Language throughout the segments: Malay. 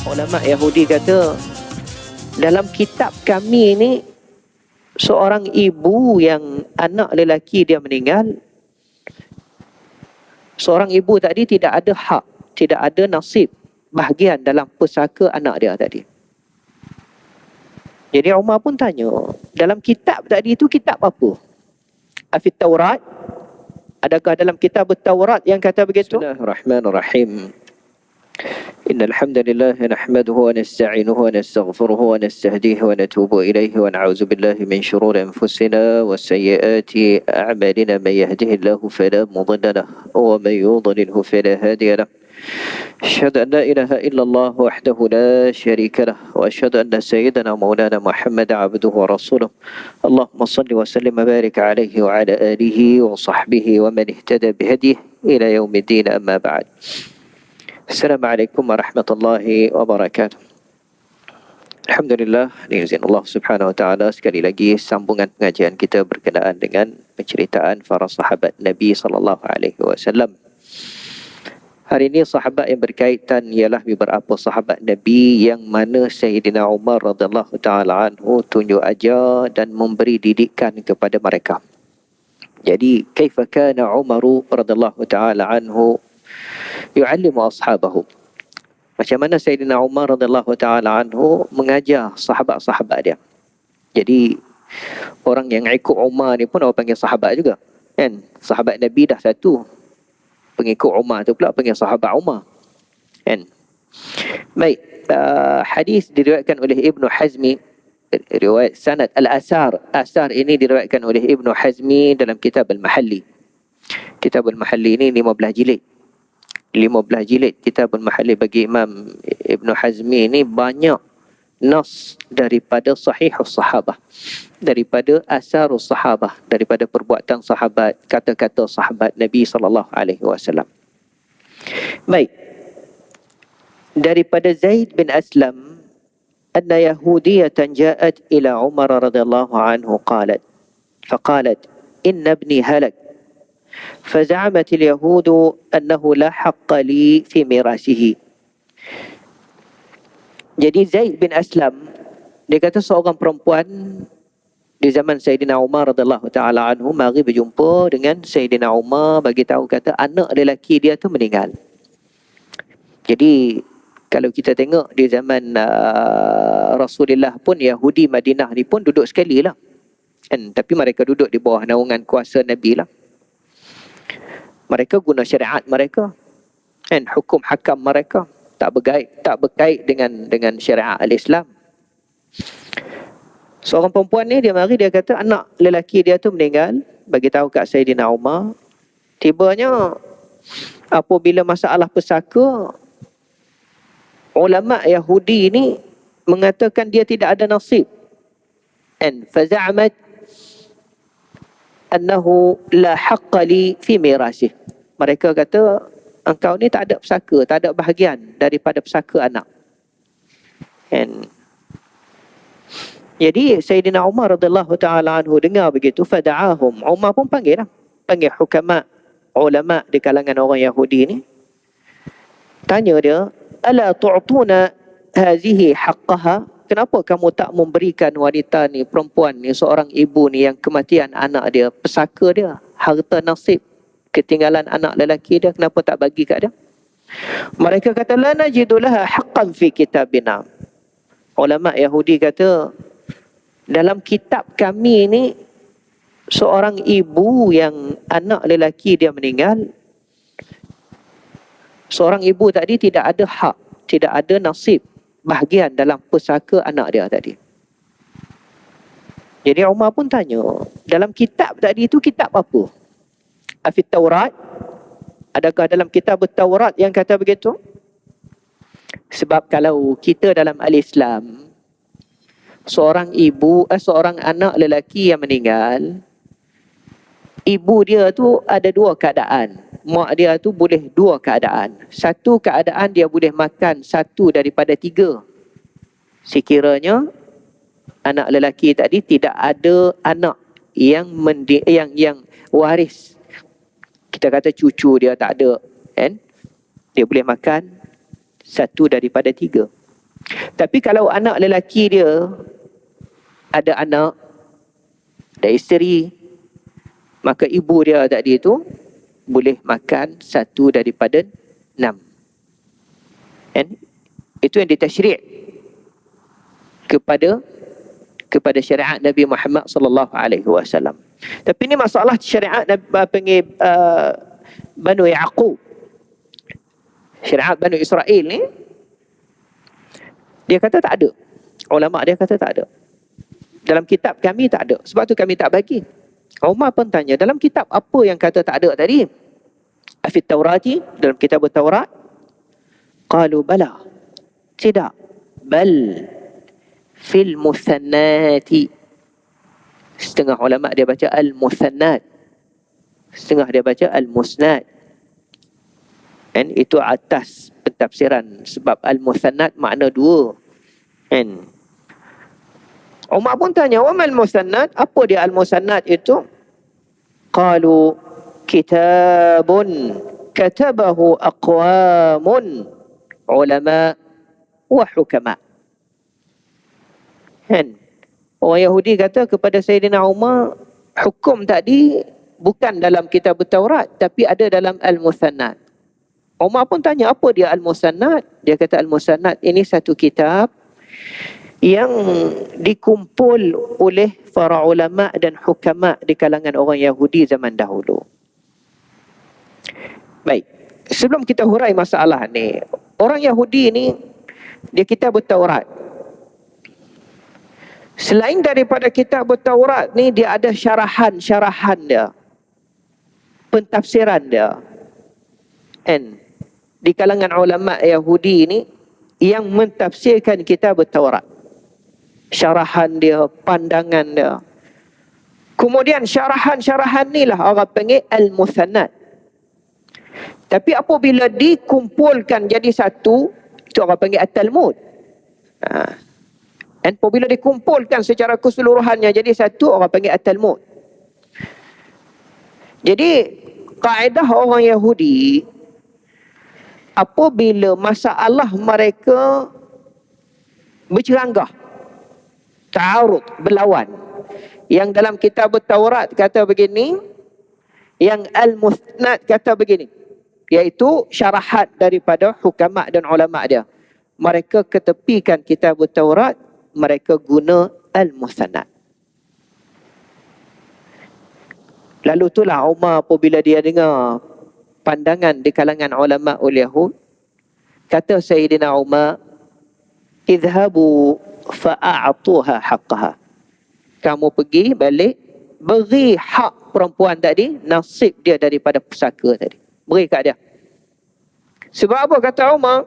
Ulama Yahudi kata, dalam kitab kami ni, seorang ibu yang anak lelaki dia meninggal, seorang ibu tadi tidak ada hak, tidak ada nasib, bahagian dalam pusaka anak dia tadi. Jadi Umar pun tanya, dalam kitab tadi itu kitab apa? Afit Taurat? Adakah dalam kitab Taurat yang kata begitu? Bismillahirrahmanirrahim. Innal hamdalillah nahmaduhu wa nasta'inuhu wa nastaghfiruhu wa nastahdihi wa natubu ilayhi wa na'udzu billahi min shururi anfusina wa sayyiati a'malina man yahdihillahu fala mudilla lahu wa man yudlilhu fala hadiya lahu. Asyhadu an la ilaha illallah wahdahu la syarika lahu wa asyhadu anna sayyidana maulana Muhammad abduhu wa rasuluh. Allahumma shalli wa sallim wa barik alaihi wa ala alihi wa sahbihi wa man ihtada bihadihi ila yaumiddin, amma ba'd. Assalamualaikum warahmatullahi wabarakatuh. Alhamdulillah, dengan izin Allah Subhanahu wa taala, sekali lagi sambungan pengajian kita berkenaan dengan penceritaan para sahabat Nabi sallallahu alaihi wasallam. Hari ini sahabat yang berkaitan ialah beberapa sahabat Nabi yang mana Sayyidina Umar radhiyallahu taala anhu tunjuk ajar dan memberi didikan kepada mereka. Jadi, kaifa kana Umar radhiyallahu taala anhu yu'allimu ashabahu. Macam mana Sayyidina Umar radhiyallahu taala anhu mengajar sahabat-sahabat dia. Jadi orang yang ikut Umar ni pun orang panggil sahabat juga, kan? Sahabat Nabi dah satu, pengikut Umar tu pula panggil sahabat Umar, kan? Baik, hadis diriwayatkan oleh Ibnu Hazmi, riwayat sanad al-asar. Asar ini diriwayatkan oleh Ibnu Hazmi dalam kitab Al-Mahalli. Kitab Al-Mahalli ini 15 jilid. 15 jilid kitab Al-Mahalli. Bagi Imam Ibn Hazmi ini banyak nas daripada sahihus sahabah, daripada asarus sahabah, daripada perbuatan sahabat, kata-kata sahabat Nabi sallallahu alaihi wasallam. Baik, daripada Zaid bin Aslam, anna yahudiyatan ja'at ila Umar radhiyallahu anhu faqalat inna ibni halak. فزعمت اليهود أنه لا حق لي في ميراثه. Jadi Zaid bin Aslam, dia kata seorang perempuan di zaman Sayyidina Umar radhiyallahu taala anhu mari berjumpa dengan Sayyidina Umar, bagi tahu kata anak lelaki dia tu meninggal. Jadi kalau kita tengok di zaman Rasulullah pun, Yahudi Madinah ni pun duduk sekali lah, kan? Tapi mereka duduk di bawah naungan kuasa Nabi lah. Mereka guna syariat mereka, kan? Hukum hakam mereka tak berkait dengan syariat al-Islam. Seorang perempuan ni dia mari, dia kata anak lelaki dia tu meninggal, bagi tahu kat Sayyidina Umar. Tibanya apabila masalah pesaka, ulama Yahudi ni mengatakan dia tidak ada nasib. And faza'amat annahu la haqqa li fi mirasih. Mereka kata engkau ni tak ada pesaka, tak ada bahagian daripada pesaka anak. And jadi Sayyidina Umar radhiyallahu taala anhu dengar begitu, fada'ahum. Umar pun panggil hukama, ulama di kalangan orang Yahudi ni. Tanya dia, ala tu'tuna hazihi haqqaha? Kenapa kamu tak memberikan wanita ni, perempuan ni, seorang ibu ni yang kematian anak dia, pesaka dia, harta nasib ketinggalan anak lelaki dia, kenapa tak bagi kat dia? Mereka kata la najidu laha haqqan fi kitabina. Ulama Yahudi kata, dalam kitab kami ni, seorang ibu yang anak lelaki dia meninggal, seorang ibu tadi tidak ada hak, tidak ada nasib, bahagian dalam pusaka anak dia tadi. Jadi Umar pun tanya, dalam kitab tadi itu kitab apa? Afit Taurat? Adakah dalam kitab Taurat yang kata begitu? Sebab kalau kita dalam al-Islam, seorang anak lelaki yang meninggal, ibu dia tu ada dua keadaan. Mak dia tu boleh dua keadaan. Satu keadaan dia boleh makan satu daripada tiga. Sekiranya anak lelaki tadi tidak ada anak yang waris. Kita kata cucu dia tak ada, kan? Dia boleh makan satu daripada tiga. Tapi kalau anak lelaki dia ada anak, ada isteri, maka ibu dia tadi itu boleh makan 1 daripada 6. And itu yang ditasyri' kepada syariat Nabi Muhammad sallallahu alaihi wasallam. Tapi ini masalah syariat Banu Yaqub. Syariat Banu Israel ni dia kata tak ada. Ulama dia kata tak ada. Dalam kitab kami tak ada. Sebab tu kami tak bagi. Umar pun tanya, dalam kitab apa yang kata tak ada tadi? Afit Taurati, dalam kitab Taurat? Qalu bala. Tidak. Bal fil muthannati. Setengah ulama dia baca al-muthannat. Setengah dia baca al-musnad. And itu atas pentafsiran. Sebab al-muthannat makna 2. And Umar pun tanya, wa mal musannad? Apa dia al-musannad itu? Qalu kitabun katabahu aqwamun ulama wa hukama. Kan? Orang Yahudi kata kepada Sayyidina Umar, hukum tadi bukan dalam kitab Taurat, tapi ada dalam al-musannad. Umar pun tanya, apa dia al-musannad? Dia kata al-musannad ini satu kitab yang dikumpul oleh para ulama dan hukama di kalangan orang Yahudi zaman dahulu. Baik, sebelum kita hurai masalah ni, orang Yahudi ni dia kitab Taurat. Selain daripada kitab Taurat ni, dia ada syarahan dia, pentafsiran dia. And di kalangan ulama Yahudi ni yang mentafsirkan kitab Taurat. Syarahan dia, pandangan dia. Kemudian syarahan ni lah orang panggil al-muthannat. Tapi apabila dikumpulkan jadi satu, itu orang panggil at-Talmud. Dan apabila dikumpulkan secara keseluruhannya jadi satu, orang panggil at-Talmud. Jadi kaedah orang Yahudi, apabila masalah mereka berceranggah, ta'arud, berlawan. Yang dalam kitab Taurat kata begini, yang al-musnad kata begini, iaitu syarahat daripada hukama dan ulama dia. Mereka ketepikan kitab Taurat, mereka guna al-musnad. Lalu itulah Umar apabila dia dengar pandangan di kalangan ulama ul-Yahud, kata Sayyidina Umar, idhabu fa'a'atuha haqqaha. Kamu pergi balik, beri hak perempuan tadi, nasib dia daripada pusaka tadi. Beri kat dia. Sebab apa kata Umar?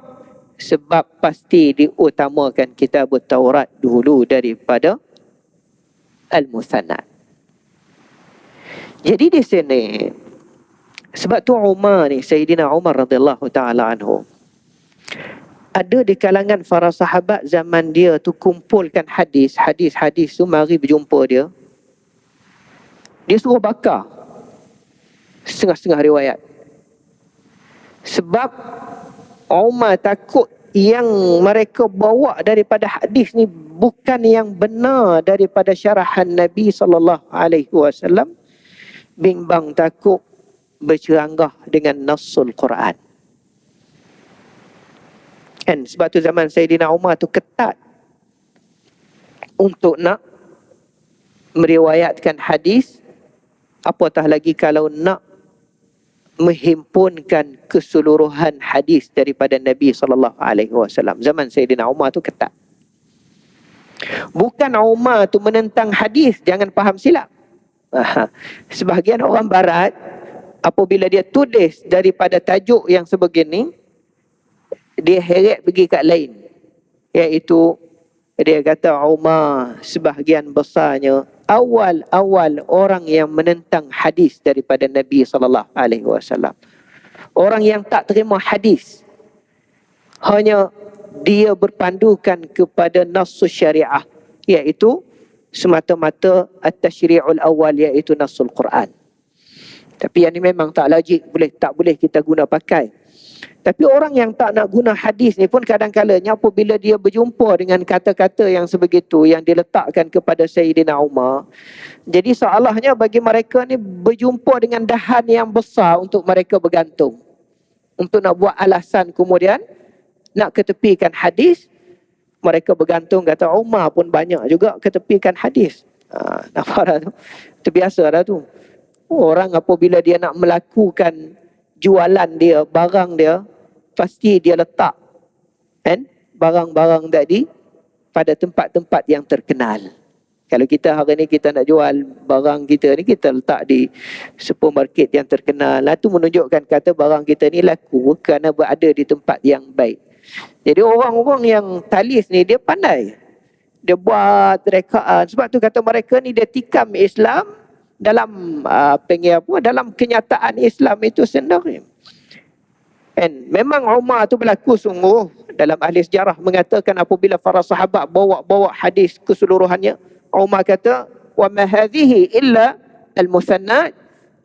Sebab pasti diutamakan kitab Taurat dulu daripada al-musannad. Jadi di sini, sebab tu Umar ni, Sayyidina Umar radhiyallahu ta'ala anhu, ada di kalangan para sahabat zaman dia tu kumpulkan hadis tu, mari berjumpa dia. Dia suruh bakar setengah-setengah riwayat. Sebab Umar takut yang mereka bawa daripada hadis ni bukan yang benar daripada syarahan Nabi SAW. Bimbang takut berceranggah dengan nassul Quran. Kan sebab tu zaman Sayyidina Umar tu ketat untuk nak meriwayatkan hadis, apatah lagi kalau nak menghimpunkan keseluruhan hadis daripada Nabi SAW. Zaman Sayyidina Umar tu ketat. Bukan Umar tu menentang hadis, jangan faham silap. Sebahagian orang barat apabila dia tulis daripada tajuk yang sebegini, dia heret pergi kat lain, iaitu dia kata Umar sebahagian besarnya awal-awal orang yang menentang hadis daripada Nabi SAW. Orang yang tak terima hadis, hanya dia berpandukan kepada nassus syariah, iaitu semata-mata at-tashri'ul awal, iaitu nassul Quran. Tapi yang ni memang tak logik, tak boleh kita guna pakai. Tapi orang yang tak nak guna hadis ni pun kadang-kadangnya apabila dia berjumpa dengan kata-kata yang sebegitu yang diletakkan kepada Sayyidina Umar, jadi seolahnya bagi mereka ni berjumpa dengan dahan yang besar untuk mereka bergantung. Untuk nak buat alasan kemudian nak ketepikan hadis, mereka bergantung kata Umar pun banyak juga ketepikan hadis. Nampak dah tu? Terbiasa dah tu. Orang apabila dia nak melakukan jualan dia, barang dia, pasti dia letak kan barang-barang tadi pada tempat-tempat yang terkenal. Kalau kita hari ni kita nak jual barang kita ni, kita letak di supermarket yang terkenal. Itu menunjukkan kata barang kita ni laku kerana berada di tempat yang baik. Jadi orang-orang yang talis ni dia pandai. Dia buat rekaan. Sebab tu kata mereka ni dia tikam Islam dalam dalam kenyataan Islam itu sendiri. And memang Umar tu berlaku sungguh. Dalam ahli sejarah mengatakan apabila para sahabat bawa hadis keseluruhannya, Umar kata, wa ma hadhihi illa al-musannad.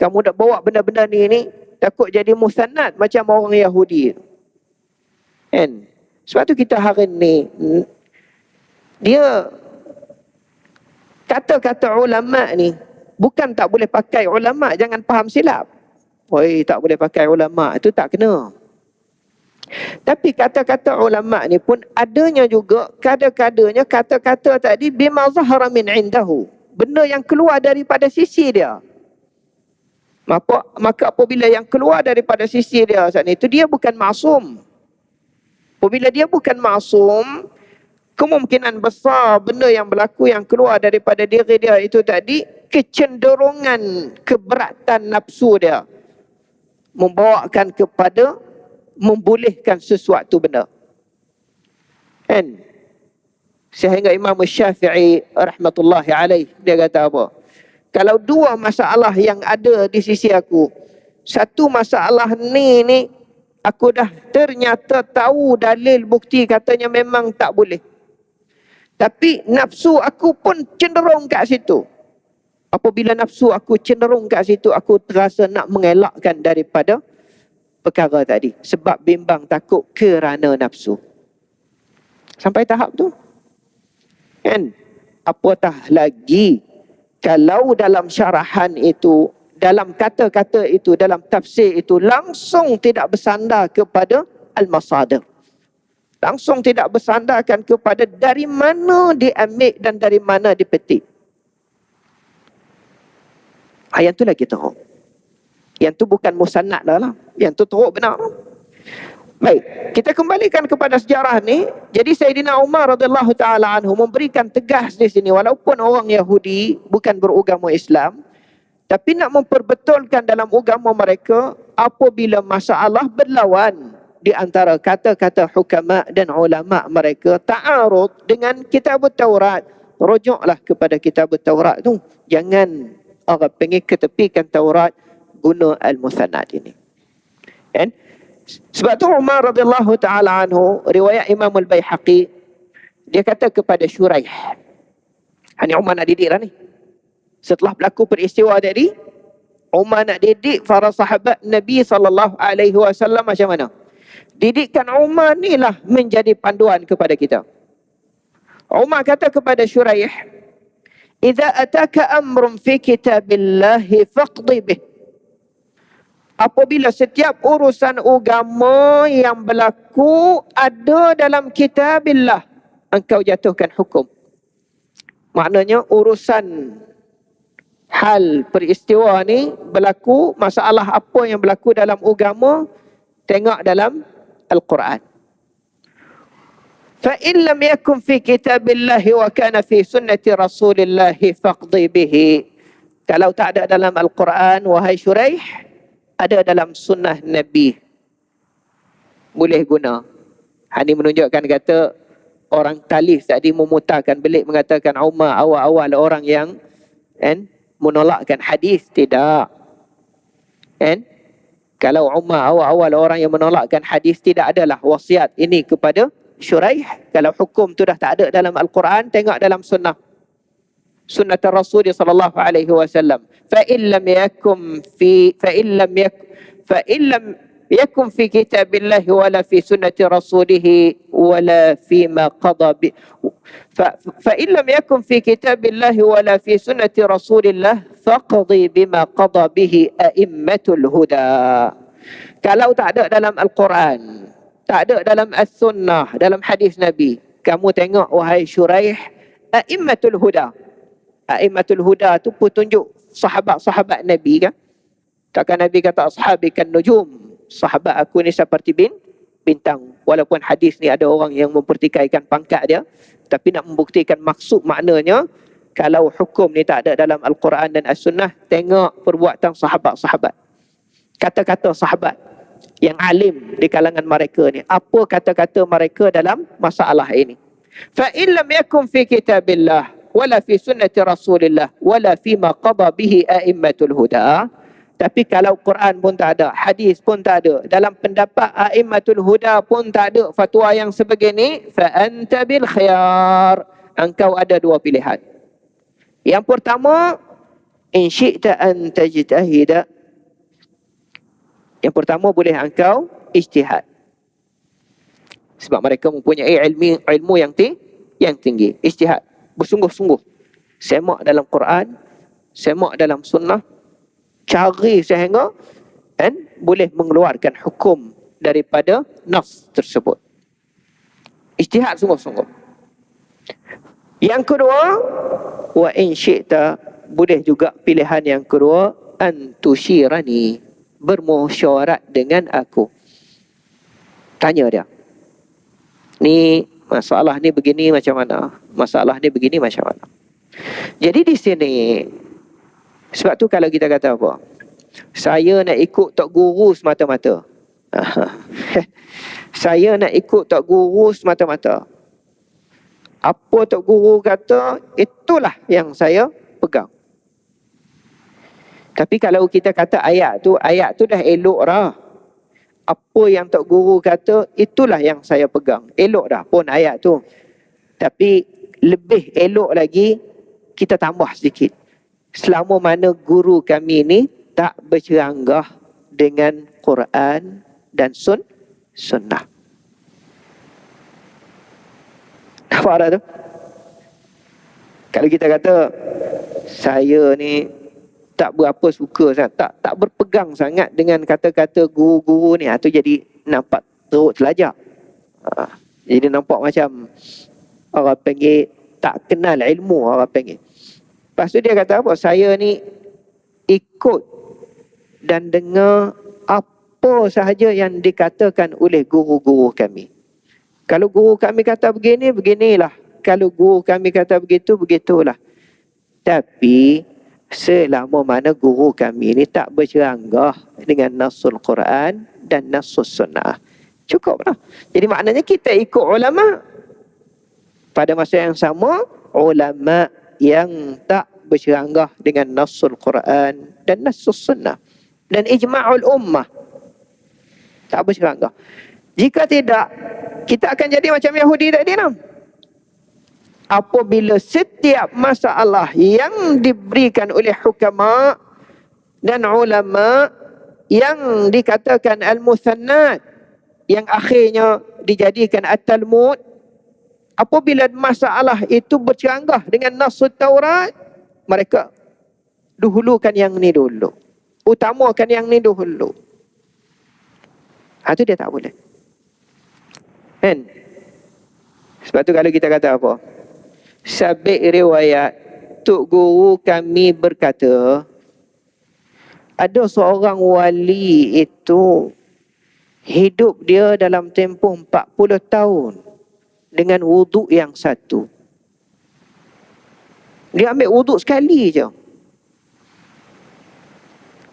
Kamu dah bawa benda-benda ni takut jadi musannad macam orang Yahudi. And sebab tu kita hari ni dia kata-kata ulama ni bukan tak boleh pakai ulama, jangan faham silap. Oi, tak boleh pakai ulama, itu tak kena. Tapi kata-kata ulama ni pun adanya juga kadang-kadangnya kata-kata tadi bima zahara min indahu. Benda yang keluar daripada sisi dia. Maka apabila yang keluar daripada sisi dia saat itu dia bukan maksum. Apabila dia bukan maksum, kemungkinan besar benda yang berlaku yang keluar daripada diri dia itu tadi kecenderungan keberatan nafsu dia membawakan kepada membolehkan sesuatu benda. Kan? Sehingga Imam Syafi'i rahmatullahi alaih dia kata apa? Kalau dua masalah yang ada di sisi aku, satu masalah ni aku dah ternyata tahu dalil bukti katanya memang tak boleh. Tapi nafsu aku pun cenderung kat situ. Apabila nafsu aku cenderung kat situ, aku terasa nak mengelakkan daripada perkara tadi. Sebab bimbang takut kerana nafsu. Sampai tahap tu. Kan? Apatah lagi kalau dalam syarahan itu, dalam kata-kata itu, dalam tafsir itu langsung tidak bersandar kepada al-masadir. Langsung tidak bersandarkan kepada dari mana diambil dan dari mana dipetik. Yang tu lagi teruk. Yang tu bukan musannad dah lah. Yang tu teruk benar. Baik, kita kembalikan kepada sejarah ni. Jadi Sayyidina Umar radhiyallahu taala anhu memberikan tegas di sini walaupun orang Yahudi bukan beragama Islam, tapi nak memperbetulkan dalam agama mereka apabila masalah berlawan di antara kata-kata hukama dan ulama mereka ta'arud dengan kitab Taurat, rujuklah kepada kitab Taurat tu. Jangan orang pengen ketepikan Taurat guna al-musannad ini. Kan? Sebab tu Umar radhiyallahu taala anhu, riwayat Imam al-Baihaqi, dia kata kepada Syuraih. Hani Umar nak didik lah ni. Setelah berlaku peristiwa tadi, Umar nak didik para sahabat Nabi SAW macam mana? Didikan Umar ni lah menjadi panduan kepada kita. Umar kata kepada Syuraih, "Idza ataka amrun fi kitabillahi faqdi bih." Apabila setiap urusan agama yang berlaku ada dalam kitabillah, engkau jatuhkan hukum. Maknanya urusan hal peristiwa ni berlaku, masalah apa yang berlaku dalam agama, tengok dalam Al-Quran. Fa in lam yakun fi kitabillahi wa kana fi sunnati rasulillahi faqdi bihi. Kalau tak ada dalam Al-Quran, wahai Syuraih, ada dalam sunnah Nabi, boleh guna. Ini menunjukkan kata orang talif tadi memutarkan belik mengatakan Umar awal-awal orang yang menolakkan hadis. Tidak. Kalau Umar awal-awal orang yang menolakkan hadis, tidak adalah wasiat ini kepada Syuraih. Kalau hukum tu dah tak ada dalam Al-Quran, tengok dalam sunnah Rasul sallallahu alaihi wasallam. Fa in lam yakun fi kitabillahi wala fi sunnati rasulih wala fi ma qada bi fa in lam yakun fi kitabillahi wala fi sunnati rasulillah faqdi bima qada bihi a'immatul huda. Kalau tak ada dalam Al-Quran, tak ada dalam As-Sunnah, dalam hadis Nabi, kamu tengok wahai Syuraih, a'immatul huda. A'immatul huda tu petunjuk sahabat-sahabat Nabi kan. Takkan Nabi kata ashabi kan nujum, sahabat aku ni seperti bintang. Walaupun hadis ni ada orang yang mempertikaikan pangkat dia, tapi nak membuktikan maksud maknanya, kalau hukum ni tak ada dalam Al-Quran dan As-Sunnah, tengok perbuatan sahabat-sahabat, kata-kata sahabat yang alim di kalangan mereka ni, apa kata-kata mereka dalam masalah ini. Fa in lam yakun fi kitabillah wala fi sunnati rasulillah wala fi ma qada bihi a'immatul huda. Tapi kalau Quran pun tak ada, hadis pun tak ada, dalam pendapat a'immatul huda pun tak ada fatwa yang sebegini, fa anta bil khiyar, engkau ada dua pilihan. Yang pertama, in syi'ta an tajtahida, yang pertama boleh engkau ijtihad. Sebab mereka mempunyai ilmu yang tinggi. Ijtihad, bersungguh-sungguh. Semak dalam Quran, semak dalam sunnah, cari sehingga boleh mengeluarkan hukum daripada nas tersebut. Ijtihad sungguh-sungguh. Yang kedua, wa in syi'ta, boleh juga pilihan yang kedua, an tusyirani, bermusyawarat dengan aku. Tanya dia, ni masalah ni begini macam mana, masalah ni begini macam mana. Jadi di sini, sebab tu kalau kita kata apa, saya nak ikut tok guru semata-mata, saya nak ikut tok guru semata-mata, apa tok guru kata, itulah yang saya pegang. Tapi kalau kita kata ayat tu dah elok dah. Apa yang tok guru kata, itulah yang saya pegang. Elok dah pun ayat tu. Tapi lebih elok lagi, kita tambah sedikit. Selama mana guru kami ni tak berceranggah dengan Quran dan sunnah. Nampak tak tu? Kalau kita kata, saya ni tak berapa suka sangat, tak berpegang sangat dengan kata-kata guru-guru ni, tu jadi nampak teruk telajak. Jadi nampak macam orang panggil tak kenal ilmu, orang panggil. Lepas tu dia kata apa? Saya ni ikut dan dengar apa sahaja yang dikatakan oleh guru-guru kami. Kalau guru kami kata begini, beginilah. Kalau guru kami kata begitu, begitulah. Tapi selama mana guru kami ni tak berceranggah dengan nasul Quran dan nasul sunnah, cukup lah. Jadi maknanya kita ikut ulama. Pada masa yang sama, ulama yang tak berceranggah dengan nasul Quran dan nasul sunnah dan ijma'ul ummah, tak berceranggah. Jika tidak, kita akan jadi macam Yahudi tadi nam. Apabila setiap masalah yang diberikan oleh hukama dan ulama yang dikatakan al-muthannat, yang akhirnya dijadikan at-Talmud, apabila masalah itu berceranggah dengan nas Taurat, mereka dahulukan yang ni dulu, utamakan yang ni dulu. Itu dia tak boleh. Kan? Sebab tu kalau kita kata apa? Sabit riwayat, Tok Guru kami berkata, ada seorang wali itu hidup dia dalam tempoh 40 tahun dengan wuduk yang satu. Dia ambil wuduk sekali je.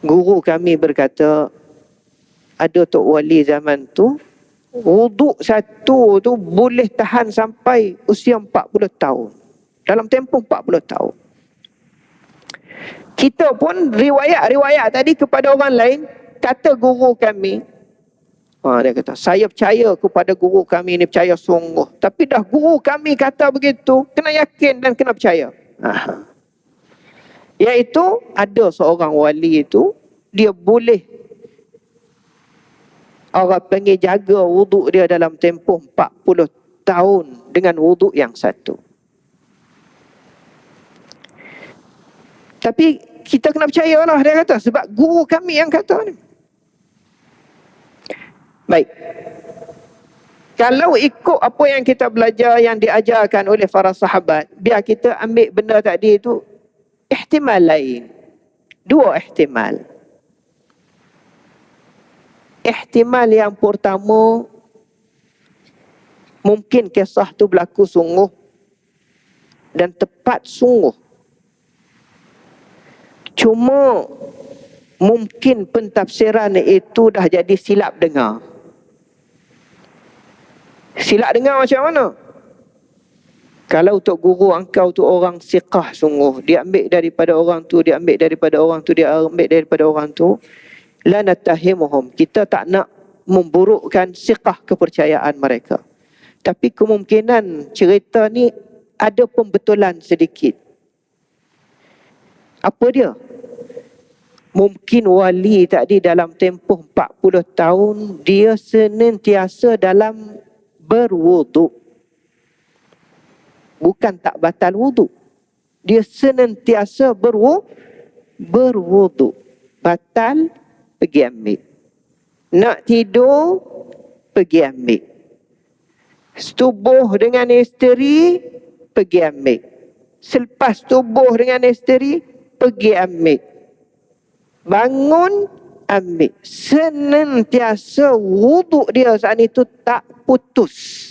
Guru kami berkata, ada tok wali zaman tu, wuduk satu tu boleh tahan sampai usia 40 tahun. Dalam tempoh 40 tahun. Kita pun riwayat tadi kepada orang lain, kata guru kami, dia kata, saya percaya kepada guru kami ni, percaya sungguh. Tapi dah guru kami kata begitu, kena yakin dan kena percaya. Iaitu ada seorang wali itu, dia boleh orang panggil jaga wuduk dia dalam tempoh 40 tahun dengan wuduk yang satu. Tapi kita kena percayalah, dia kata, sebab guru kami yang kata ni. Baik. Kalau ikut apa yang kita belajar, yang diajarkan oleh para sahabat, biar kita ambil benda tadi itu ihtimal lain. Dua ihtimal. Ihtimal yang pertama, mungkin kisah tu berlaku sungguh dan tepat sungguh. Cuma mungkin pentafsiran itu dah jadi silap dengar. Silap dengar macam mana? Kalau tok guru engkau tu orang siqah sungguh, dia ambil daripada orang tu, dia ambil daripada orang tu, dia ambil daripada orang tu, la natahimuhum, kita tak nak memburukkan siqah kepercayaan mereka. Tapi kemungkinan cerita ni ada pembetulan sedikit. Apa dia? Mungkin wali tadi dalam tempoh 40 tahun dia senantiasa dalam berwuduk. Bukan tak batal wuduk. Dia senantiasa berwuduk. Batal, pergi ambil. Nak tidur, pergi ambil. Setubuh dengan isteri, pergi ambil. Selepas tubuh dengan isteri, pergi ambil. Bangun, ambil. Senantiasa wuduk dia saat itu tak putus.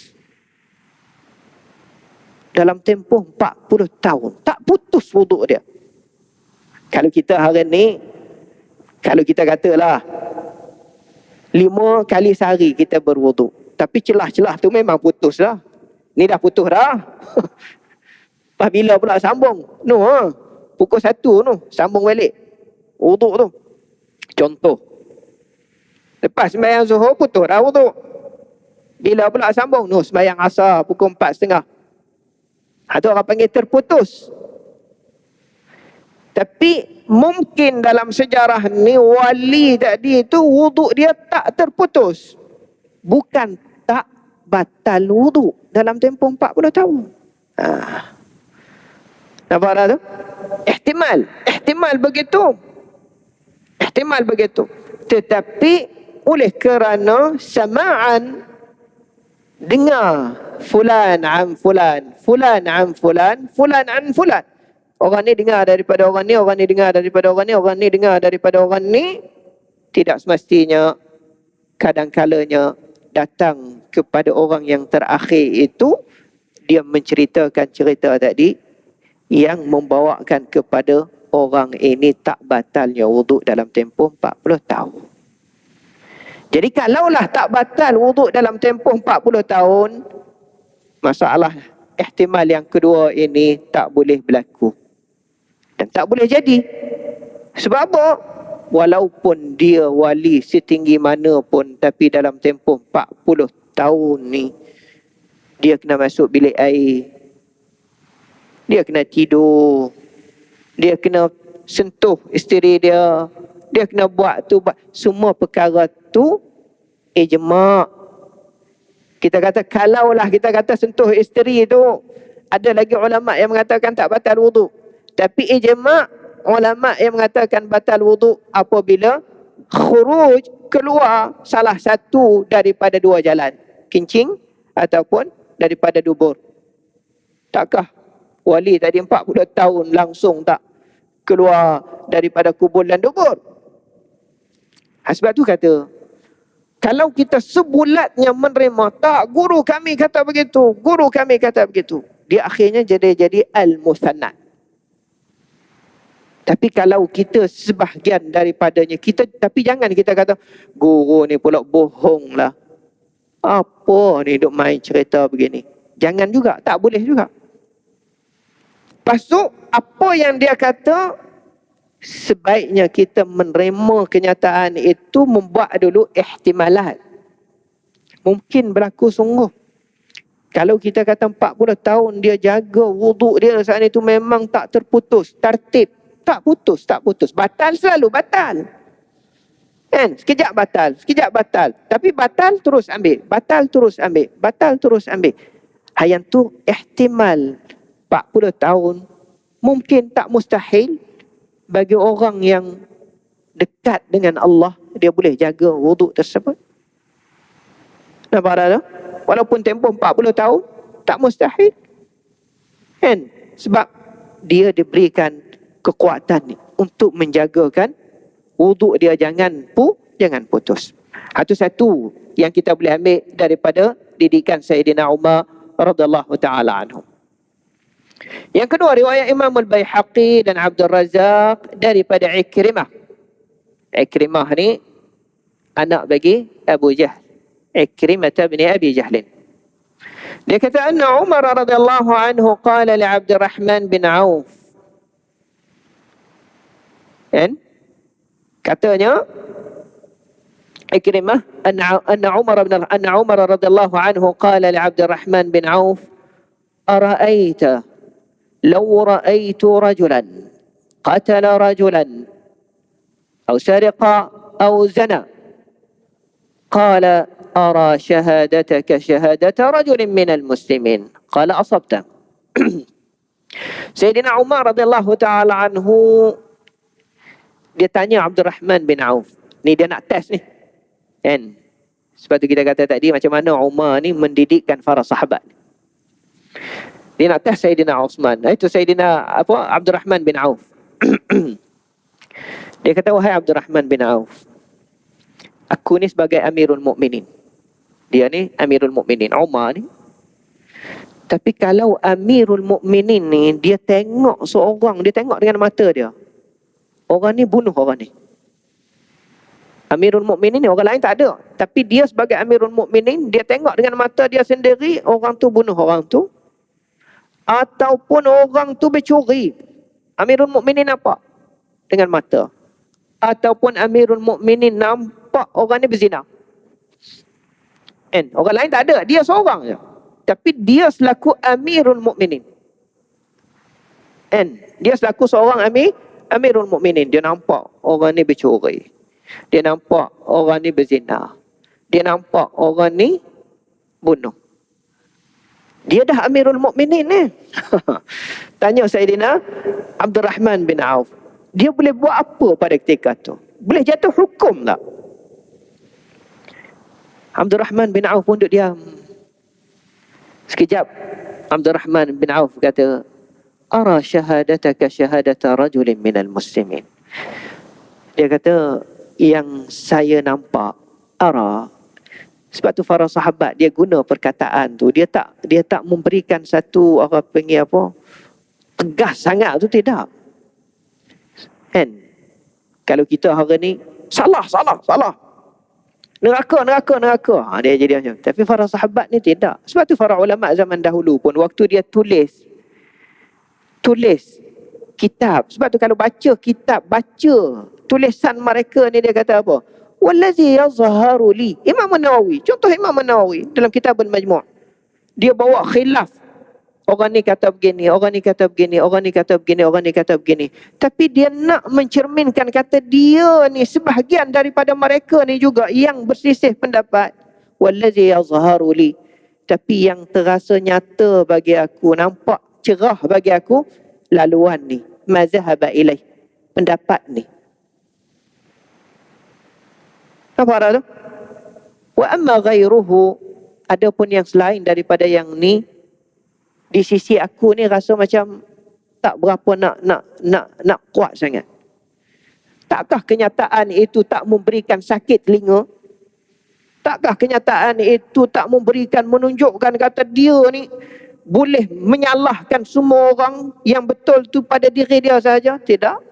Dalam tempoh 40 tahun. Tak putus wuduk dia. Kalau kita hari ni, kalau kita katalah 5 kali sehari kita berwuduk. Tapi celah-celah tu memang putus lah. Ni dah putus dah. Lepas bila pula sambung? Pukul 1 sambung balik wuduk tu. Contoh. Lepas sembahyang zuhur putus dah wuduk. Bila pula sambung? Sembahyang asar pukul 4.30. Itu orang panggil terputus. Tapi mungkin dalam sejarah ni wali tadi tu wuduk dia tak terputus. Bukan tak batal wuduk dalam tempoh 40 tahun. Nampak tak tu? Ihtimal begitu. Ihtimal begitu. Tetapi oleh kerana sama'an, dengar fulan an fulan, fulan an fulan, fulan an fulan. Orang ni dengar daripada orang ni, orang ni dengar daripada orang ni, orang ni dengar daripada orang ni. Tidak semestinya, kadang-kalanya datang kepada orang yang terakhir itu, dia menceritakan cerita tadi yang membawakan kepada orang ini tak batalnya wuduk dalam tempoh 40 tahun. Jadi kalaulah tak batal wuduk dalam tempoh 40 tahun, masalah ihtimal yang kedua ini tak boleh berlaku. Dan tak boleh jadi. Sebab apa? Walaupun dia wali setinggi mana pun, tapi dalam tempoh 40 tahun ni, dia kena masuk bilik air. Dia kena tidur. Dia kena sentuh isteri dia. Dia kena buat tu. Semua perkara tu ijma'. Kita kata kalaulah kita kata sentuh isteri tu, ada lagi ulama' yang mengatakan tak batal wuduk. Tapi ijma' ulama' yang mengatakan batal wuduk apabila khuruj, keluar salah satu daripada dua jalan. Kencing ataupun daripada dubur. Takkah wali tadi 40 tahun langsung tak keluar daripada kubur dan dubur? Sebab tu kata, kalau kita sebulatnya menerima, tak, guru kami kata begitu, guru kami kata begitu, dia akhirnya jadi al-muthannat. Tapi kalau kita sebahagian daripadanya, tapi jangan kita kata, guru ni pula bohong lah. Apa ni duk main cerita begini? Jangan juga, tak boleh juga. Lepas tu, apa yang dia kata, sebaiknya kita menerima kenyataan itu, membuat dulu ihtimalat. Mungkin berlaku sungguh. Kalau kita kata 40 tahun dia jaga wuduk dia saat itu memang tak terputus, tertib. Tak putus. Batal selalu, batal. Kan? Sekejap batal, sekejap batal. Tapi batal terus ambil, batal terus ambil, batal terus ambil. Yang tu ihtimal 40 tahun. Mungkin tak mustahil bagi orang yang dekat dengan Allah, dia boleh jaga wuduk tersebut. Nampak tak tu? Walaupun tempoh 40 tahun, tak mustahil. Kan? Sebab dia diberikan kekuatan untuk menjagakan wuduk dia jangan putus. Itu satu yang kita boleh ambil daripada didikan Sayyidina Umar radhiyallahu taala anhu. Yang kedua, riwayat Imam Al-Baihaqi dan Abdul Razak daripada Ikrimah. Ikrimah ni anak bagi Abu Jahl. Ikrimah bin Abi Jahl. Dia kata anna Umar radhiyallahu anhu qala li Abdurrahman bin Auf. Kan? Katanya Ikrimah anna Umar radhiyallahu anhu qala li Abdurrahman bin Auf ara'aita law ra'aitu rajulan qatala rajulan aw sariqa aw zana qala ara shahadataka shahadata rajulin minal muslimin qala asabta. Sayyidina Umar radhiyallahu taala anhu dia tanya Abdurrahman bin Auf. Ni dia nak test ni. Kan? Sebab tu kita kata tadi macam mana Umar ni mendidikkan para sahabat. Dia nak test Sayyidina Uthman. Itu Sayyidina Abdurrahman bin Auf. Dia kata, wahai Abdurrahman bin Auf, aku ni sebagai Amirul Mukminin. Dia ni Amirul Mukminin, Umar ni. Tapi kalau Amirul Mukminin ni dia tengok seorang, dia tengok dengan mata dia, orang ni bunuh orang ni. Amirul Mukminin ni orang lain tak ada, tapi dia sebagai Amirul Mukminin, dia tengok dengan mata dia sendiri orang tu bunuh orang tu, ataupun orang tu bercuri. Amirul Mukminin nampak dengan mata, ataupun Amirul Mukminin nampak orang ni berzina. Orang lain tak ada, dia seorang je. Tapi dia selaku Amirul Mukminin. Dia selaku seorang Amirul Mukminin, dia nampak orang ni bercuri. Dia nampak orang ni berzina. Dia nampak orang ni bunuh. Dia dah Amirul Mukminin ni. Tanya Sayyidina Abdurrahman bin Auf, dia boleh buat apa pada ketika tu? Boleh jatuh hukum tak? Abdurrahman bin Auf pun duduk diam. Sekejap Abdurrahman bin Auf kata, ara syahadataka syahadata rajulin minal muslimin. Dia kata, yang saya nampak, ara. Sebab tu para sahabat dia guna perkataan tu, dia tak memberikan satu orang panggil apa, tegas sangat tu, tidak. Kan? Kalau kita hari ni salah. Neraka. Dia jadi macam. Tapi para sahabat ni tidak. Sebab tu para ulama zaman dahulu pun waktu dia tulis kitab. Sebab tu kalau baca kitab, baca tulisan mereka ni, dia kata apa? Wallazi yazharu li. Imam An-Nawawi. Contoh Imam An-Nawawi dalam kitab Al-Majmu'. Dia bawa khilaf. Orang ni kata begini, orang ni kata begini, orang ni kata begini, orang ni kata begini. Tapi dia nak mencerminkan kata dia ni sebahagian daripada mereka ni juga yang berselisih pendapat. Wallazi yazharu li. Tapi yang terasa nyata bagi aku, nampak cerah bagi aku, laluan ni. Mazhaba ilaih. Pendapat ni. Apa arah tu? Wa amma ghairuhu, adapun yang selain daripada yang ni, di sisi aku ni rasa macam tak berapa nak kuat sangat. Takkah kenyataan itu tak memberikan sakit telinga? Takkah kenyataan itu tak memberikan, menunjukkan kata dia ni boleh menyalahkan semua orang, yang betul tu pada diri dia saja? Tidak.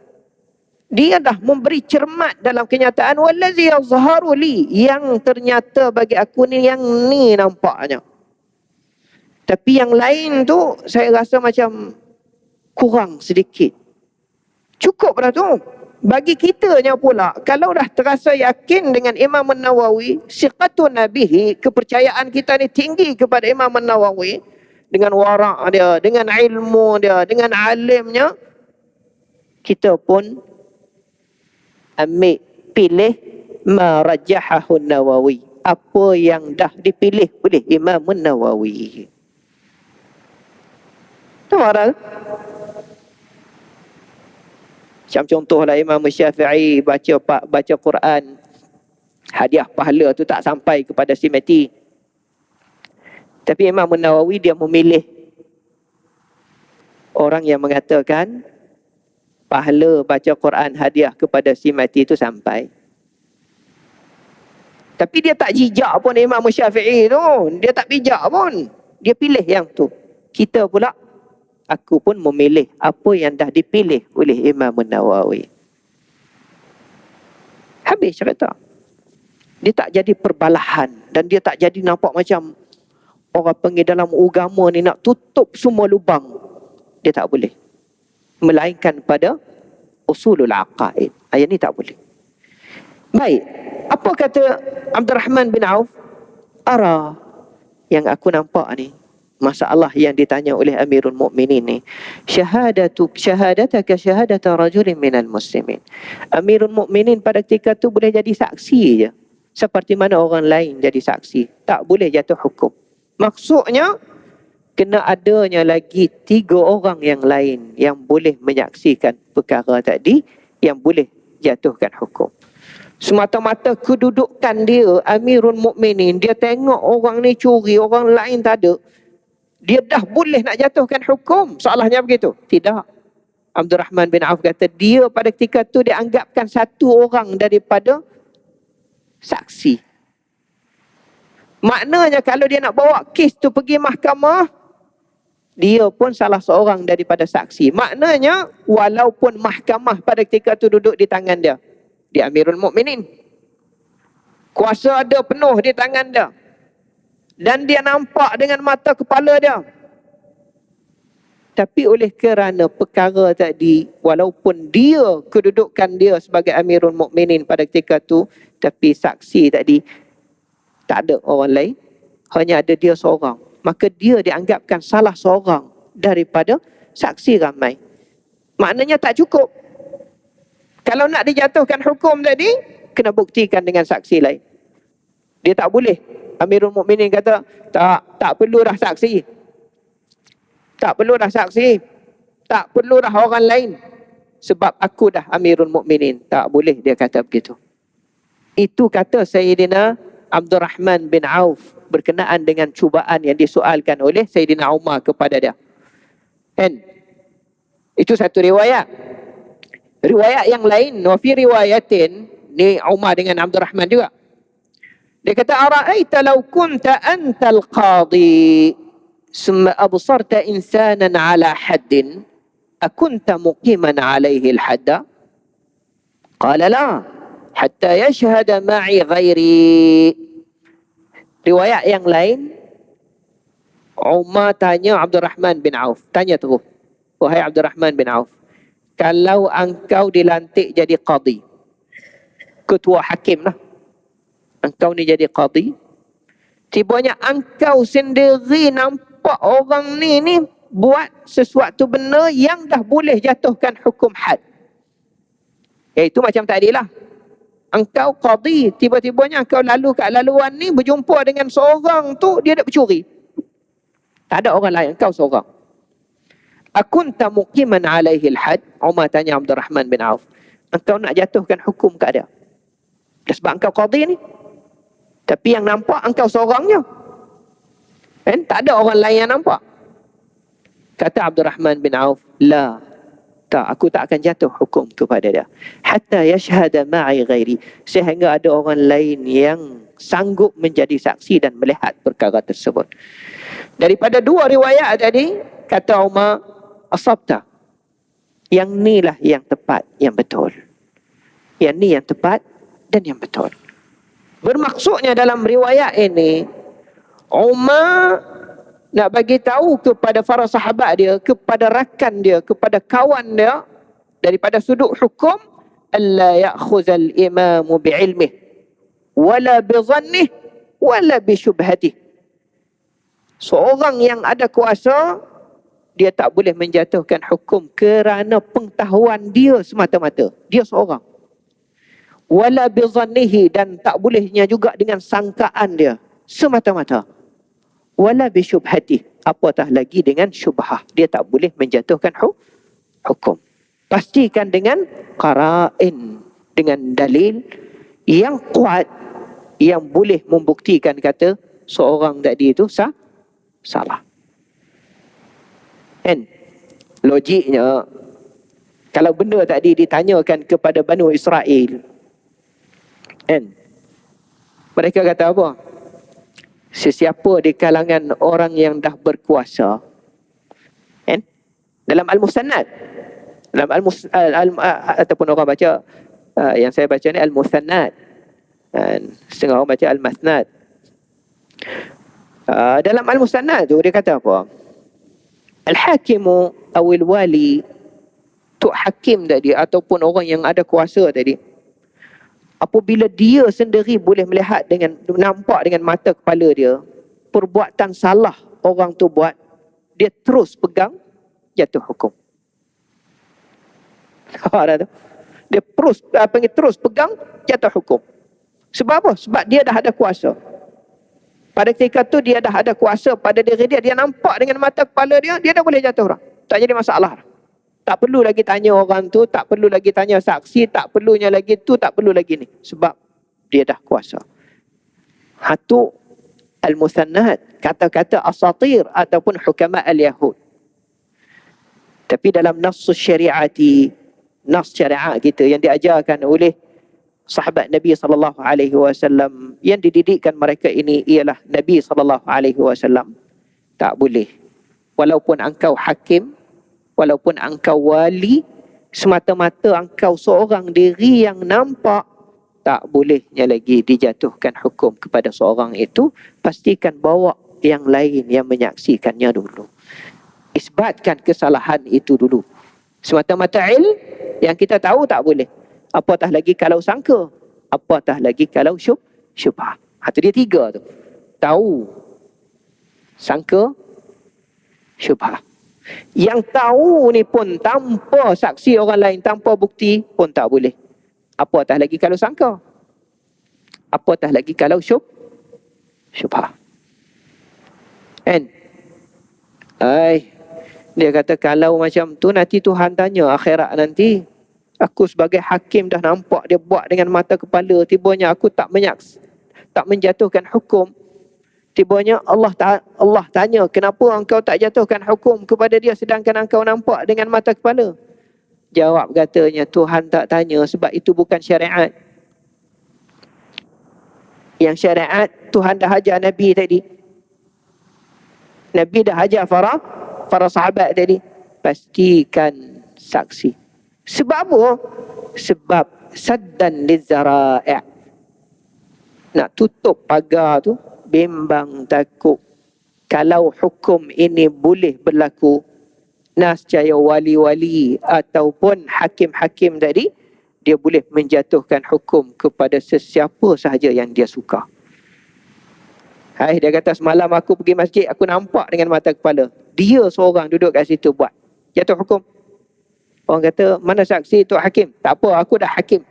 Dia dah memberi cermat dalam kenyataan, wallazi yazharu li, yang ternyata bagi aku ni yang ni nampaknya. Tapi yang lain tu saya rasa macam kurang sedikit. Cukup dah tu. Bagi kitanya pula, kalau dah terasa yakin dengan Imam An-Nawawi, siqatun nabihi, kepercayaan kita ni tinggi kepada Imam An-Nawawi, dengan wara' dia, dengan ilmu dia, dengan alimnya, kita pun pilih ma rajjahahu Nawawi, apa yang dah dipilih oleh Imam Nawawi. Tahu tak? Macam contohlah Imam Syafi'i baca Quran, hadiah pahala tu tak sampai kepada si mati. Tapi Imam Nawawi dia memilih orang yang mengatakan pahala baca Quran hadiah kepada si mati itu sampai. Tapi dia tak jijak pun Imam Syafi'i tu. Dia tak bijak pun. Dia pilih yang tu. Kita pula, aku pun memilih apa yang dah dipilih oleh Imam Nawawi. Habis cerita. Dia tak jadi perbalahan. Dan dia tak jadi nampak macam orang panggil dalam agama ni nak tutup semua lubang. Dia tak boleh. Melainkan pada usulul aqaid. Ayat ni tak boleh. Baik. Apa kata Abdul Rahman bin Auf? Ara, yang aku nampak ni, masalah yang ditanya oleh Amirul Mukminin ni, syahadataka syahadata rajulin minal muslimin. Amirul Mukminin pada ketika tu boleh jadi saksi je, seperti mana orang lain jadi saksi. Tak boleh jatuh hukum. Maksudnya kena adanya lagi 3 orang yang lain yang boleh menyaksikan perkara tadi, yang boleh jatuhkan hukum. Semata-mata kedudukan dia Amirul Mukminin, dia tengok orang ni curi, orang lain tak ada, dia dah boleh nak jatuhkan hukum. Soalnya begitu? Tidak. Abdul Rahman bin Auf kata dia pada ketika tu dia anggapkan 1 orang daripada saksi. Maknanya kalau dia nak bawa kes tu pergi mahkamah, dia pun salah seorang daripada saksi. Maknanya walaupun mahkamah pada ketika tu duduk di tangan dia, dia Amirul Mukminin, kuasa ada penuh di tangan dia, dan dia nampak dengan mata kepala dia. Tapi oleh kerana perkara tadi, walaupun dia kedudukan dia sebagai Amirul Mukminin pada ketika tu, tapi saksi tadi tak ada orang lain, hanya ada dia seorang, maka dia dianggapkan salah seorang daripada saksi ramai. Maknanya tak cukup. Kalau nak dijatuhkan hukum tadi, kena buktikan dengan saksi lain. Dia tak boleh. Amirul Mukminin kata, tak perlu dah saksi. Tak perlu dah saksi. Tak perlu dah orang lain. Sebab aku dah Amirul Mukminin. Tak boleh dia kata begitu. Itu kata Sayyidina Abdul Rahman bin Auf berkenaan dengan cubaan yang disoalkan oleh Sayyidina Umar kepada dia. Kan? Itu satu riwayat. Riwayat yang lain, wa fi riwayatin, ni Umar dengan Abdul Rahman juga. Dia kata, ara'aita law kunta antal qadi summa absarta insanan ala haddin akunta muqiman alaihi al-hadda? Qala la, hatta yashhada ma'i ghairi. Riwayat yang lain, Umar tanya Abdul Rahman bin Auf, tanya terus, wahai Abdul Rahman bin Auf, kalau engkau dilantik jadi qadi, ketua hakim lah, engkau ni jadi qadi, tibanya engkau sendiri nampak orang ni buat sesuatu benda yang dah boleh jatuhkan hukum had. Iaitu macam tadi lah, engkau qadi, tiba-tibanya engkau lalu kat laluan ni berjumpa dengan seorang tu, dia dah bercuri, tak ada orang lain, engkau seorang. Akunta muqiman alaihi al-had? Umar tanya Abdul Rahman bin Auf, engkau nak jatuhkan hukum kat dia sebab engkau qadi ni, tapi yang nampak engkau seorangnya, kan? Tak ada orang lain yang nampak. Kata Abdul Rahman bin Auf, la, tak, aku tak akan jatuh hukum kepada dia hatta yashhada ma'i ghairi, sehingga ada orang lain yang sanggup menjadi saksi dan melihat perkara tersebut. Daripada 2 riwayat tadi, kata Umar, asabta, yang ni lah yang tepat, yang betul. Yang ni yang tepat dan yang betul. Bermaksudnya dalam riwayat ini, Umar nak bagi tahu kepada para sahabat dia, kepada rakan dia, kepada kawan dia, daripada sudut hukum, alla ya'khuzal imamu bi'ilmih wala bizannih wala bisyubhatih. Seorang yang ada kuasa, dia tak boleh menjatuhkan hukum kerana pengetahuan dia semata-mata. Dia seorang. wala bi dhannihi, dan tak bolehnya juga dengan sangkaan dia semata-mata, wala bi syubhati, apatah lagi dengan syubhah, dia tak boleh menjatuhkan hukum. Pastikan dengan qara'in, dengan dalil yang kuat yang boleh membuktikan kata seorang tadi itu salah. Kan? Logiknya, kalau benda tadi ditanyakan kepada Banu Israel, kan? Mereka kata apa? Sesiapa di kalangan orang yang dah berkuasa, kan? Dalam Al-Musannad, dalam ataupun orang baca, yang saya baca ni Al-Musannad, setengah orang baca Al-Masnad. Dalam Al-Musannad tu dia kata apa? Al-Hakimu awil wali, Tok Hakim tadi ataupun orang yang ada kuasa tadi, apabila dia sendiri boleh melihat dengan, nampak dengan mata kepala dia, perbuatan salah orang tu buat, dia terus pegang, jatuh hukum. Dia terus pegang, jatuh hukum. Sebab apa? Sebab dia dah ada kuasa. Pada ketika tu dia dah ada kuasa pada diri dia, dia nampak dengan mata kepala dia, dia dah boleh jatuh orang. Tak jadi masalah. Tak perlu lagi tanya orang tu, tak perlu lagi tanya saksi, tak perlunya lagi tu, tak perlu lagi ni. Sebab dia dah kuasa. Hatu al-musannad, kata-kata asatir ataupun hukama al-Yahud. Tapi dalam nas syariati, nas syariat kita yang diajarkan oleh sahabat Nabi SAW, yang dididikkan mereka ini ialah Nabi SAW. Tak boleh, walaupun engkau hakim, walaupun engkau wali, semata-mata engkau seorang diri yang nampak, tak bolehnya lagi dijatuhkan hukum kepada seorang itu. Pastikan bawa yang lain yang menyaksikannya dulu, isbatkan kesalahan itu dulu. Semata-mata yang kita tahu tak boleh, apatah lagi kalau sangka, apatah lagi kalau syubhah. Itu dia tiga tu. Tahu, sangka, syubhah. Yang tahu ni pun tanpa saksi orang lain, tanpa bukti pun tak boleh. Apatah lagi kalau sangka, apatah lagi kalau syubhah. Kan? Dia kata kalau macam tu nanti Tuhan tanya akhirat nanti, aku sebagai hakim dah nampak dia buat dengan mata kepala, tibanya aku tak menjatuhkan hukum. Tibanya Allah tanya, kenapa engkau tak jatuhkan hukum kepada dia sedangkan engkau nampak dengan mata kepala? Jawab katanya, Tuhan tak tanya sebab itu bukan syariat. Yang syariat Tuhan dah ajar Nabi tadi. Nabi dah ajar para sahabat tadi. Pastikan saksi. Sebab apa? Sebab saddan lizzara'i'. Nak tutup pagar tu, bimbang takut kalau hukum ini boleh berlaku, nascaya wali-wali ataupun hakim-hakim tadi, dia boleh menjatuhkan hukum kepada sesiapa sahaja yang dia suka. Dia kata semalam aku pergi masjid, aku nampak dengan mata kepala, dia seorang duduk kat situ buat, jatuh hukum. Orang kata, mana saksi Tok Hakim? Tak apa, aku dah hakim,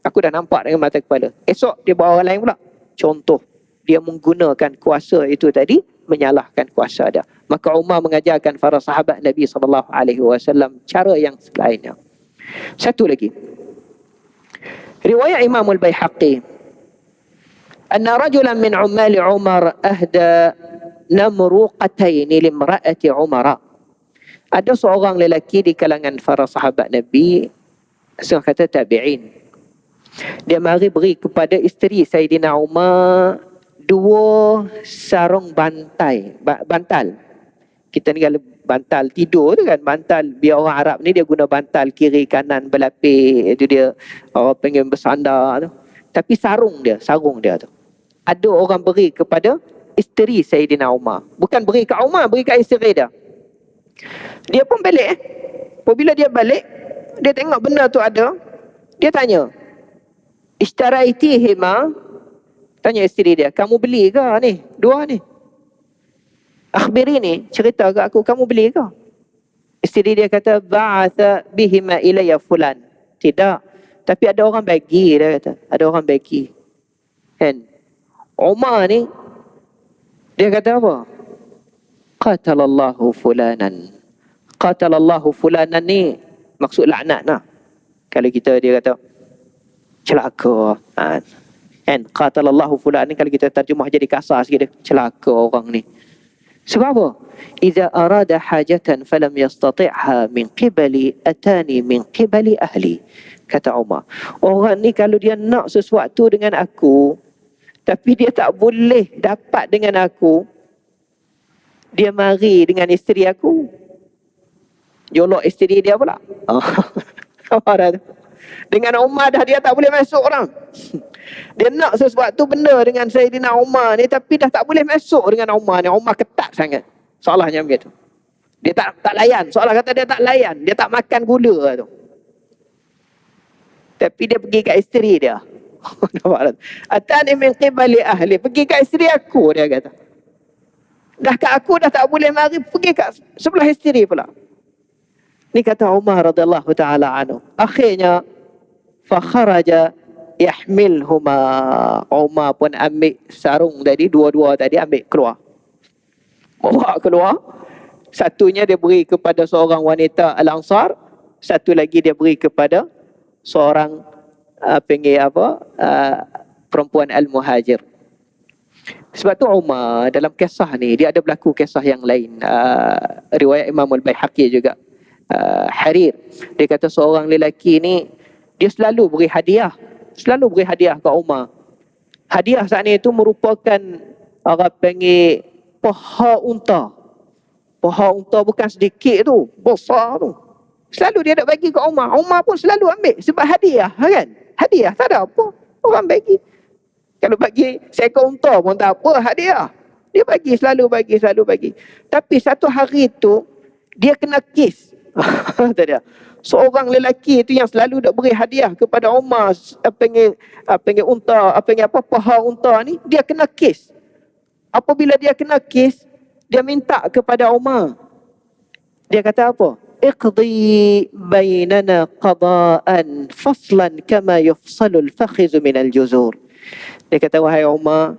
aku dah nampak dengan mata kepala. Esok dia bawa orang lain pula. Contoh, dia menggunakan kuasa itu tadi, menyalahkan kuasa dia. Maka Umar mengajarkan para sahabat Nabi SAW cara yang selainnya. Satu lagi, riwayat Imam Al-Baihaqi, anna rajulan min ummali Umar ahda namruqataini limra'ati Umar. Ada seorang lelaki di kalangan para sahabat Nabi, setengah kata tabi'in, dia mari beri kepada isteri Sayyidina Umar 2 sarung bantal. Kita ni kalau bantal tidur tu kan, bantal, biar orang Arab ni dia guna bantal kiri kanan berlapis, itu dia orang panggil bersandar tu. Tapi sarung dia tu, ada orang beri kepada isteri Sayyidina Umar. Bukan beri kat Umar, beri kat isteri dia. Dia pun balik. Apabila dia balik, dia tengok benda tu ada, dia tanya, ishtaraitihima, tanya isteri dia, kamu beli ke ni 2 ni? Akhbiri ni, cerita ke aku, kamu beli ke? Isteri dia kata, ba'atha bihima ilayya fulan. Tidak, Tapi ada orang bagi, dia kata. Ada orang bagi. Kan? Umar ni, dia kata apa? Qatalallahu fulanan. Qatalallahu fulanan ni maksud laknat lah. Kalau kita dia kata celaka. Kan? Qatalallahu fulanan ni kalau kita terjemah jadi kasar sikit dia, celaka orang ni. Sebab apa? Iza arada hajatan falam yastati'ha min qibali atani min qibali ahli. Kata Umar, orang ni kalau dia nak sesuatu dengan aku, tapi dia tak boleh dapat dengan aku, dia mari dengan isteri aku. Jolok isteri dia pula. Apa dah tu? Dengan Umar dah dia tak boleh masuk orang. Dia nak sesuatu benda dengan Sayyidina Umar ni, tapi dah tak boleh masuk dengan Umar ni. Umar ketat sangat. Soalnya begitu. Dia tak layan. Soalah kata dia tak layan. Dia tak makan gula tu. Tapi dia pergi kat isteri dia. Atani min qibali ahli. Pergi kat isteri aku, dia kata. Dah kat aku dah tak boleh mari, pergi kat sebelah isteri pula. Ni kata Umar radhiyallahu taala anhu. Akhirnya fa kharaja yahmilhuma. Umar pun ambil sarung tadi, dua-dua tadi ambil keluar. Bawa keluar. Satunya dia beri kepada seorang wanita Al-Ansar, satu lagi dia beri kepada seorang perempuan Al-Muhajir. Sebab tu Umar dalam kisah ni dia ada berlaku kisah yang lain. Riwayat Imam Al-Baihaqi juga. Harir, dia kata seorang lelaki ni dia selalu beri hadiah. Selalu beri hadiah ke Umar. Hadiah saat ni itu merupakan orang panggil paha unta. Paha unta bukan sedikit tu, besar tu. Selalu dia nak bagi ke Umar. Umar pun selalu ambil sebab hadiah, kan? Hadiah tak ada apa. Orang bagi. Kalau bagi seekor unta pun tak apa, hadiah. Dia bagi, selalu bagi, selalu bagi. Tapi satu hari tu dia kena kes. Dia. Seorang lelaki itu yang selalu nak beri hadiah kepada Umar, panggil unta, paha unta ni, dia kena kes. Apabila dia kena kes, dia minta kepada Umar. Dia kata apa? Iqdi bainana qada'an faslan kama yufsalul fakhizu minal juzur. Dia kata, wahai Umar,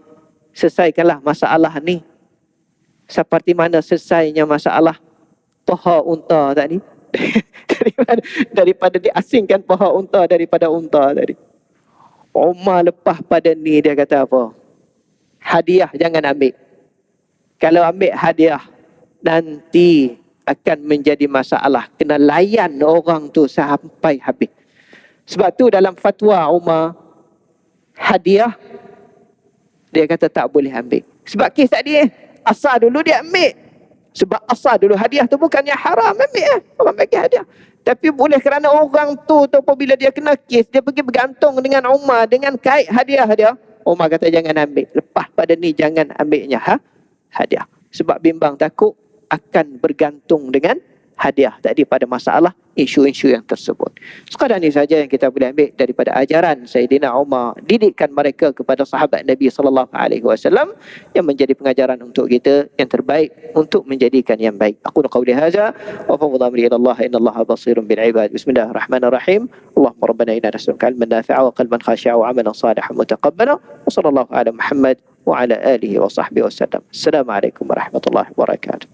selesaikanlah masalah ni seperti mana selesainya masalah paha unta tadi. daripada diasingkan paha unta daripada unta tadi. Umar lepas pada ni dia kata apa? Hadiah jangan ambil. Kalau ambil hadiah nanti akan menjadi masalah. Kena layan orang tu sampai habis. Sebab tu dalam fatwa Umar, hadiah dia kata tak boleh ambil. Sebab kes tadi asal dulu dia ambil. Sebab asal dulu hadiah tu bukannya haram ambil. Orang bagi hadiah. Tapi boleh kerana orang tu apabila dia kena kes, dia pergi bergantung dengan Umar dengan kait hadiah dia. Umar kata jangan ambil. Lepas pada ni jangan ambilnya hadiah. Sebab bimbang takut akan bergantung dengan hadiah tadi pada masalah isu-isu yang tersebut. Sekadar ini saja yang kita boleh ambil daripada ajaran Sayyidina Umar, didikan mereka kepada sahabat Nabi SAW yang menjadi pengajaran untuk kita yang terbaik untuk menjadikan yang baik. Aku qauli hadza wa fawwadhu amri ila Allah innallaha basirun bil ibad. Bismillahirrahmanirrahim. Allahumma rabbana inna nas'aluka ilman nafi'a wa qalban khashi'a wa 'amalan salihan mutaqabbala. Wa sallallahu ala Muhammad wa ala alihi wa sahbihi wasallam. Assalamualaikum warahmatullahi wabarakatuh.